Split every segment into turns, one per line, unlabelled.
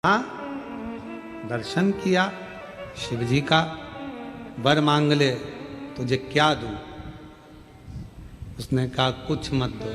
हाँ, दर्शन किया शिव जी का, वर मांग ले, तुझे क्या दूं? उसने कहा कुछ मत दो।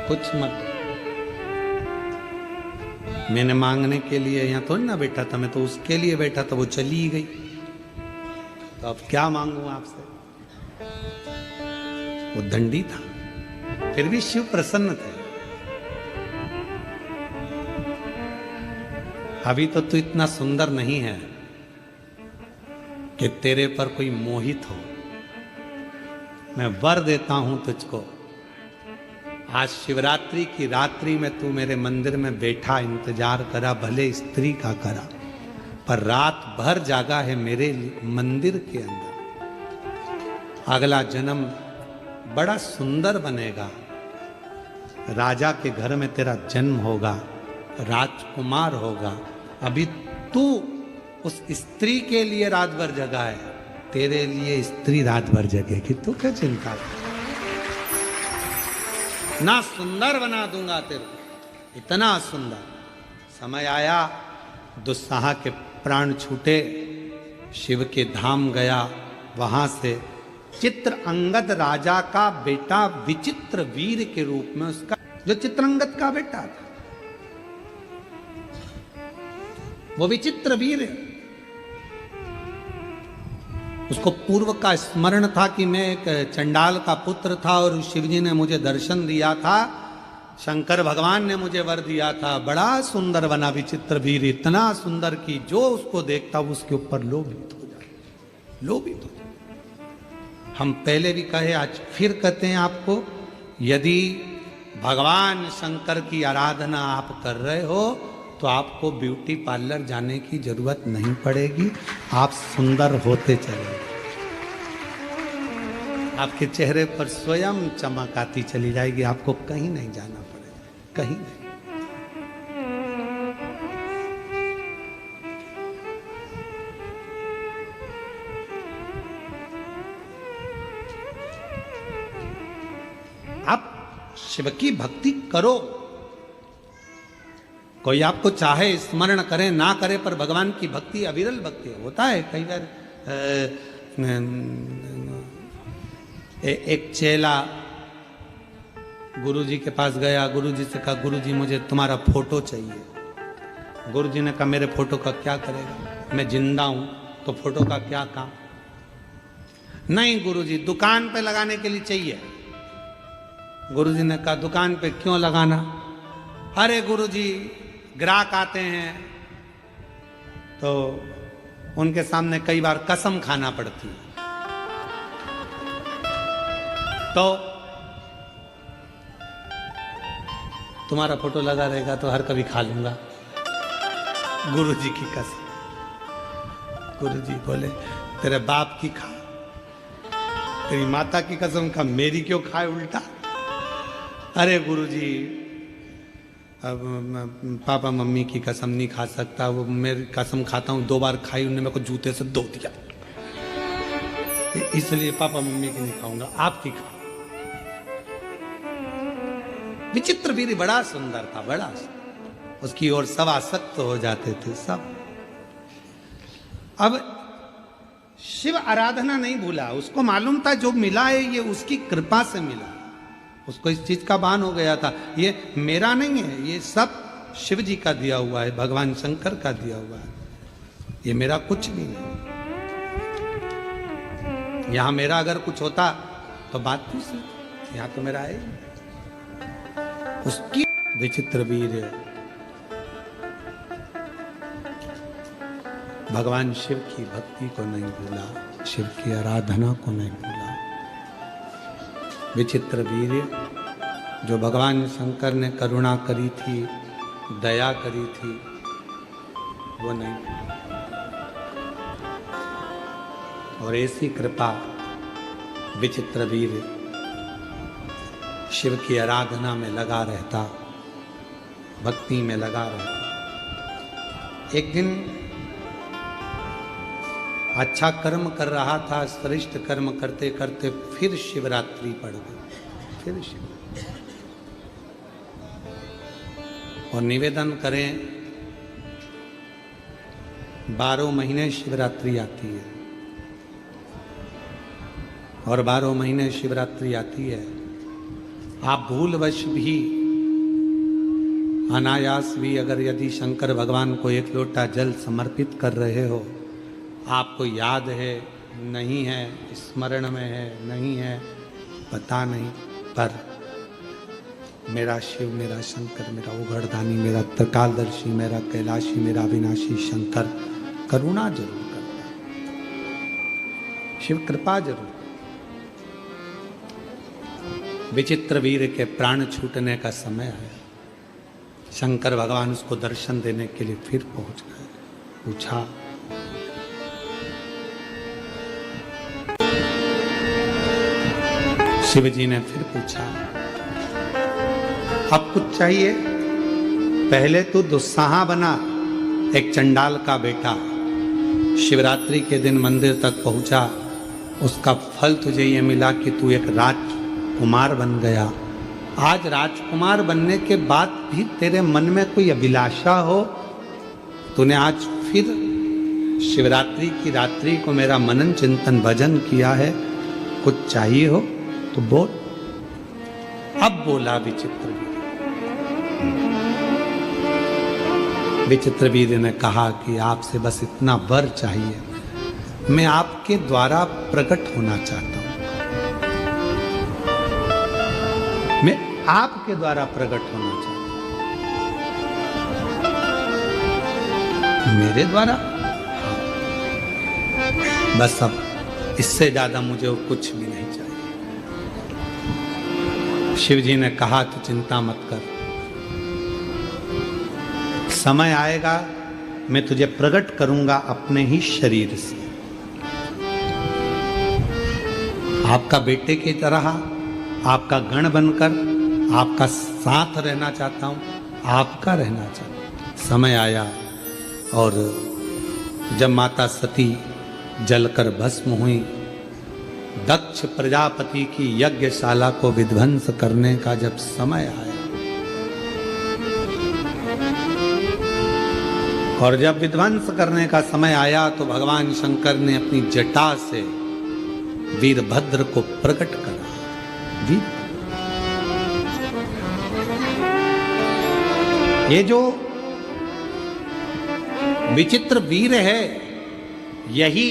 कुछ मत दो। मैंने मांगने के लिए यहाँ थोड़ी ना बैठा था, मैं तो उसके लिए बैठा था, वो चली गई, तो अब क्या मांगू आपसे? वो दंडी था, फिर भी शिव प्रसन्न थे। अभी तो तू इतना सुंदर नहीं है कि तेरे पर कोई मोहित हो। मैं वर देता हूं तुझको, आज शिवरात्रि की रात्रि में तू मेरे मंदिर में बैठा इंतजार करा, भले स्त्री का करा, पर रात भर जागा है मेरे मंदिर के अंदर। अगला जन्म बड़ा सुंदर बनेगा, राजा के घर में तेरा जन्म होगा, राजकुमार होगा। अभी तू उस स्त्री के लिए रात भर जगा है, तेरे लिए स्त्री रात भर जगेगी, तू क्या चिंता कर? ना सुंदर बना दूंगा तेरे को, इतना सुंदर। समय आया, दुस्साह के प्राण छूटे, शिव के धाम गया, वहां से चित्रअंगद राजा का बेटा विचित्र वीर के रूप में, उसका जो चित्रअंगद का बेटा था वो विचित्र वीर है। उसको पूर्व का स्मरण था कि मैं एक चंडाल का पुत्र था और शिवजी ने मुझे दर्शन दिया था, शंकर भगवान ने मुझे वर दिया था। बड़ा सुंदर बना विचित्र वीर, इतना सुंदर कि जो उसको देखता वो उसके ऊपर लोभित हो जाए, लोभित हो जाए। हम पहले भी कहे, आज फिर कहते हैं आपको, यदि भगवान शंकर की आराधना आप कर रहे हो तो आपको ब्यूटी पार्लर जाने की जरूरत नहीं पड़ेगी, आप सुंदर होते चले, आपके चेहरे पर स्वयं चमक आती चली जाएगी, आपको कहीं नहीं जाना पड़ेगा, कहीं नहीं। आप शिव की भक्ति करो, कोई आपको चाहे स्मरण करे ना करे, पर भगवान की भक्ति अविरल भक्ति होता है। कई बार एक चेला गुरुजी के पास गया, गुरुजी से कहा, गुरुजी मुझे तुम्हारा फोटो चाहिए। गुरुजी ने कहा, मेरे फोटो का क्या करेगा, मैं जिंदा हूं तो फोटो का क्या काम? नहीं गुरुजी, दुकान पे लगाने के लिए चाहिए। गुरुजी ने कहा, दुकान पे क्यों लगाना? अरे गुरुजी, ग्राहक आते हैं तो उनके सामने कई बार कसम खाना पड़ती है, तो तुम्हारा फोटो लगा रहेगा तो हर कभी खा लूंगा। गुरुजी की कसम। गुरुजी बोले, तेरे बाप की खा, तेरी माता की कसम खा, मेरी क्यों खाए उल्टा? अरे गुरुजी, अब पापा मम्मी की कसम नहीं खा सकता, वो मेरी कसम खाता हूँ, 2 बार खाई, उन्होंने मेरे को जूते से धो दिया, इसलिए पापा मम्मी की नहीं खाऊंगा, आपकी खा। विचित्र वीर बड़ा सुंदर था, बड़ा सुंदर। उसकी ओर सब आसक्त हो जाते थे सब। अब शिव आराधना नहीं भूला, उसको मालूम था जो मिला है ये उसकी कृपा से मिला। उसको इस चीज का भान हो गया था, ये मेरा नहीं है, ये सब शिव जी का दिया हुआ है, भगवान शंकर का दिया हुआ है, ये मेरा कुछ भी नहीं। यहां मेरा अगर कुछ होता तो बात दूसरी, यहां तो मेरा है। उसकी विचित्र वीर भगवान शिव की भक्ति को नहीं भूला, शिव की आराधना को नहीं भूला। विचित्र वीर जो भगवान शंकर ने करुणा करी थी, दया करी थी, वो नहीं। और ऐसी कृपा विचित्र वीर शिव की आराधना में लगा रहता, भक्ति में लगा रहता। एक दिन अच्छा कर्म कर रहा था, श्रेष्ठ कर्म करते करते फिर शिवरात्रि पड़ गई, फिर शिवरात्रि। और निवेदन करें, 12 महीने शिवरात्रि आती है, और 12 महीने शिवरात्रि आती है। आप भूलवश भी, अनायास भी अगर यदि शंकर भगवान को एक लोटा जल समर्पित कर रहे हो, आपको याद है नहीं है, स्मरण में है नहीं है, पता नहीं, पर मेरा शिव, मेरा शंकर, मेरा उघड़दानी, मेरा त्रिकालदर्शी, मेरा कैलाशी, मेरा अविनाशी शंकर करुणा जरूर करता है, शिव कृपा जरूर। विचित्र वीर के प्राण छूटने का समय है। शंकर भगवान उसको दर्शन देने के लिए फिर पहुंच गए। पूछा, शिव जी ने फिर पूछा, अब कुछ चाहिए? पहले तू दुस्साहा बना, एक चंडाल का बेटा, शिवरात्रि के दिन मंदिर तक पहुंचा, उसका फल तुझे ये मिला कि तू एक राजकुमार बन गया। आज राजकुमार बनने के बाद भी तेरे मन में कोई अभिलाषा हो, तूने आज फिर शिवरात्रि की रात्रि को मेरा मनन चिंतन भजन किया है, कुछ चाहिए हो तो बोल। अब बोला विचित्र वीर। विचित्र वीर ने कहा कि आपसे बस इतना वर चाहिए, मैं आपके द्वारा प्रकट होना चाहता हूं, मैं आपके द्वारा प्रकट होना चाहता हूं। मेरे द्वारा? बस अब इससे ज्यादा मुझे और कुछ भी नहीं चाहिए। शिव जी ने कहा, तो चिंता मत कर, समय आएगा मैं तुझे प्रकट करूंगा अपने ही शरीर से। आपका बेटे की तरह, आपका गण बनकर आपका साथ रहना चाहता हूं, आपका रहना चाहता हूं। समय आया और जब माता सती जलकर भस्म हुई, दक्ष प्रजापति की यज्ञशाला को विध्वंस करने का जब समय आया, और जब विध्वंस करने का समय आया तो भगवान शंकर ने अपनी जटा से वीरभद्र को प्रकट करा। ये जो विचित्र वीर है, यही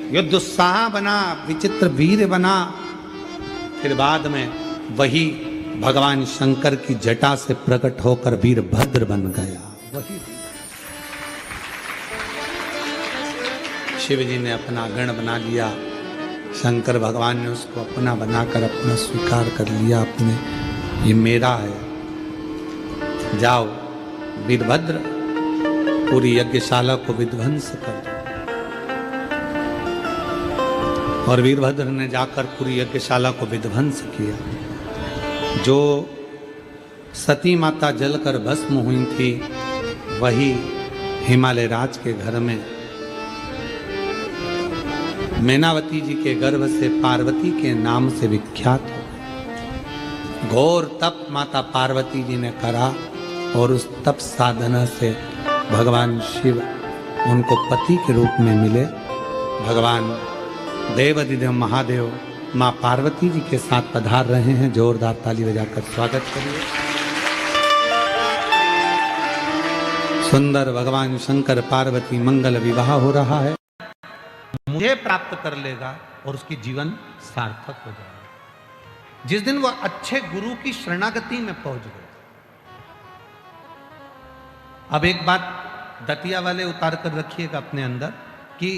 ये दुस्साह बना, विचित्र वीर बना, फिर बाद में वही भगवान शंकर की जटा से प्रकट होकर वीरभद्र बन गया। वही शिव जी ने अपना गण बना लिया, शंकर भगवान ने उसको अपना बनाकर अपना स्वीकार कर लिया, अपने ये मेरा है। जाओ वीरभद्र, पूरी यज्ञशाला को विध्वंस कर दो। और वीरभद्र ने जाकर पूरी यज्ञशाला को विध्वंस किया। जो सती माता जलकर भस्म हुई थी, वही हिमालय राज के घर में मैनावती जी के गर्भ से पार्वती के नाम से विख्यात हो। घोर तप माता पार्वती जी ने करा, और उस तप साधना से भगवान शिव उनको पति के रूप में मिले। भगवान देवाधिदेव महादेव माँ पार्वती जी के साथ पधार रहे हैं। जोरदार ताली बजाकर स्वागत करिए। सुंदर भगवान शंकर पार्वती मंगल विवाह हो रहा है। मुझे प्राप्त कर लेगा और उसकी जीवन सार्थक हो जाएगा। जिस दिन वह अच्छे गुरु की शरणागति में पहुंच गए। अब एक बात दतिया वाले उतार कर रखिएगा अपने अंदर कि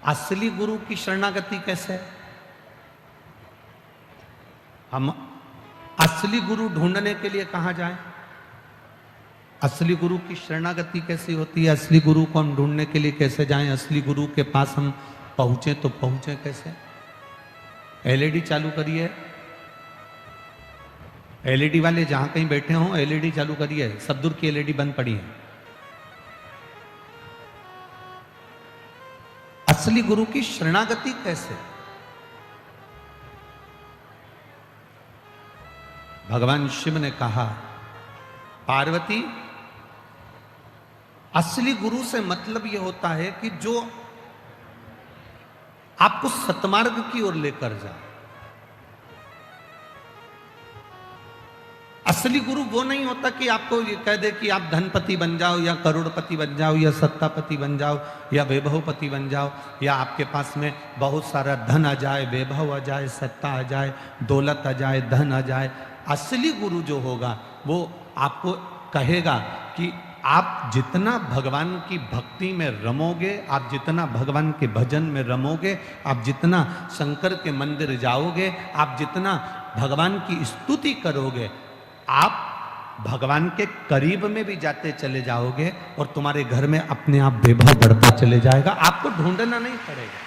असली गुरु की शरणागति कैसे है। हम असली गुरु ढूंढने के लिए कहां जाएं? असली गुरु की शरणागति कैसी होती है? असली गुरु को हम ढूंढने के लिए कैसे जाएं? असली गुरु के पास हम पहुंचे तो पहुंचे कैसे? एलईडी चालू करिए। एलईडी वाले जहां कहीं बैठे हों, एलईडी चालू करिए। सब दूर की एलईडी बंद पड़ी है। असली गुरु की शरणागति कैसे? भगवान शिव ने कहा, पार्वती, असली गुरु से मतलब यह होता है कि जो आपको सतमार्ग की ओर लेकर जाए। असली गुरु वो नहीं होता कि आपको ये कह दे कि आप धनपति बन जाओ या करोड़पति बन जाओ या सत्तापति बन जाओ या वैभवपति बन जाओ, या आपके पास में बहुत सारा धन आ जाए, वैभव आ जाए, सत्ता आ जाए, दौलत आ जाए, धन आ जाए। असली गुरु जो होगा वो आपको कहेगा कि आप जितना भगवान की भक्ति में रमोगे, आप जितना भगवान के भजन में रमोगे, आप जितना शंकर के मंदिर जाओगे, आप जितना भगवान की स्तुति करोगे, आप भगवान के करीब में भी जाते चले जाओगे और तुम्हारे घर में अपने आप वैभव बढ़ता चले जाएगा। आपको ढूंढना नहीं पड़ेगा।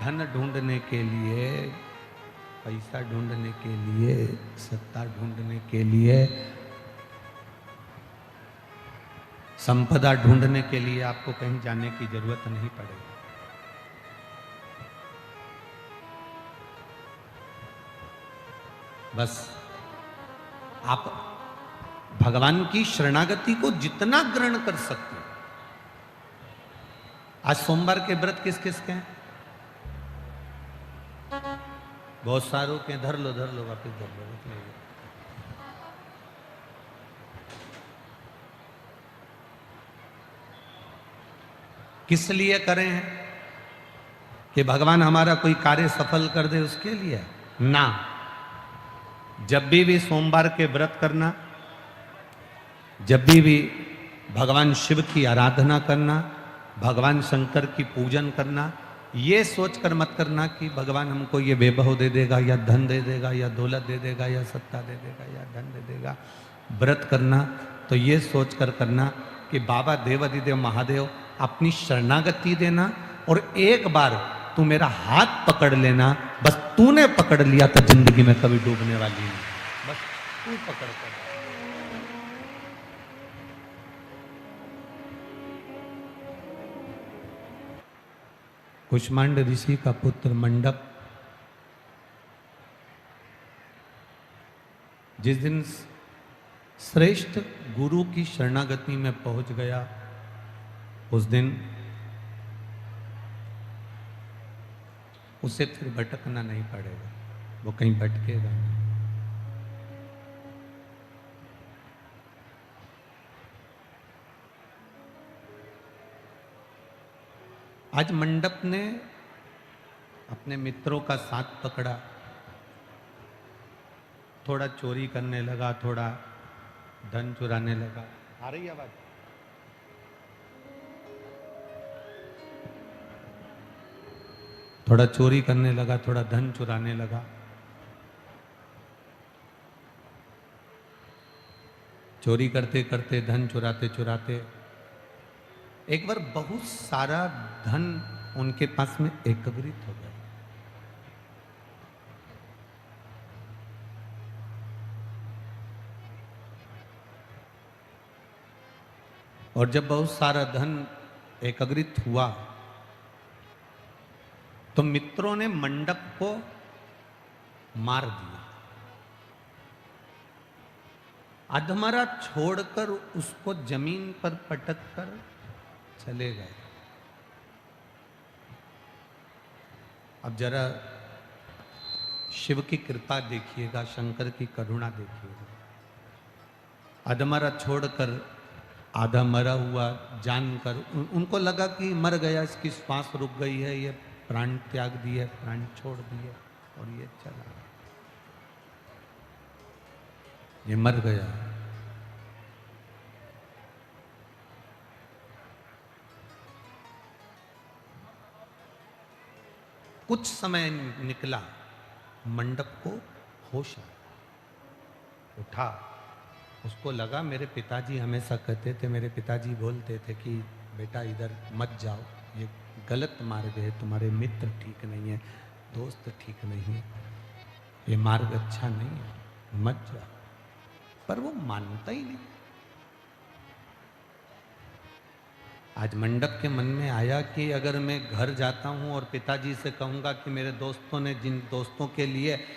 धन ढूंढने के लिए, पैसा ढूंढने के लिए, सत्ता ढूंढने के लिए, संपदा ढूंढने के लिए आपको कहीं जाने की जरूरत नहीं पड़ेगी। बस आप भगवान की शरणागति को जितना ग्रहण कर सकते हो। आज सोमवार के व्रत किस किस के हैं? बहुत सारों के। धर लो वापिस धर लो। किस लिए करें हैं? कि भगवान हमारा कोई कार्य सफल कर दे उसके लिए ना। जब भी सोमवार के व्रत करना, जब भी भगवान शिव की आराधना करना, भगवान शंकर की पूजन करना, ये सोचकर मत करना कि भगवान हमको ये वैभव दे देगा या धन दे देगा या दौलत दे देगा या सत्ता दे देगा या धन दे देगा। व्रत करना तो ये सोचकर करना कि बाबा देवाधिदेव महादेव अपनी शरणागति देना, और एक बार तू मेरा हाथ पकड़ लेना। बस तूने पकड़ लिया तो जिंदगी में कभी डूबने वाली नहीं। बस तू पकड़ कर। कुष्मांड ऋषि का पुत्र मंडप जिस दिन श्रेष्ठ गुरु की शरणागति में पहुंच गया, उस दिन उसे फिर भटकना नहीं पड़ेगा। वो कहीं भटकेगा नहीं। आज मंडप ने अपने मित्रों का साथ पकड़ा, थोड़ा चोरी करने लगा, थोड़ा धन चुराने लगा। आ रही आवाज? थोड़ा चोरी करने लगा, थोड़ा धन चुराने लगा। चोरी करते करते, धन चुराते चुराते एक बार बहुत सारा धन उनके पास में एकत्रित हो गया। और जब बहुत सारा धन एकत्रित हुआ तो मित्रों ने मंडप को मार दिया। अधमरा छोड़कर उसको जमीन पर पटक कर चले गए। अब जरा शिव की कृपा देखिएगा, शंकर की करुणा देखिएगा। अधमरा छोड़कर आधा मरा हुआ जानकर उनको लगा कि मर गया, इसकी श्वास रुक गई है, ये प्राण त्याग दिए, प्राण छोड़ दिए और ये चला, ये मर गया। कुछ समय निकला, मंडप को होश आया, उठा। उसको लगा मेरे पिताजी हमेशा कहते थे, मेरे पिताजी बोलते थे कि बेटा इधर मत जाओ, ये गलत मार्ग है, तुम्हारे मित्र ठीक नहीं है, दोस्त ठीक नहीं है, ये मार्ग अच्छा नहीं है, मत जाओ। पर वो मानता ही नहीं। आज मंडप के मन में आया कि अगर मैं घर जाता हूँ और पिताजी से कहूँगा कि मेरे दोस्तों ने जिन दोस्तों के लिए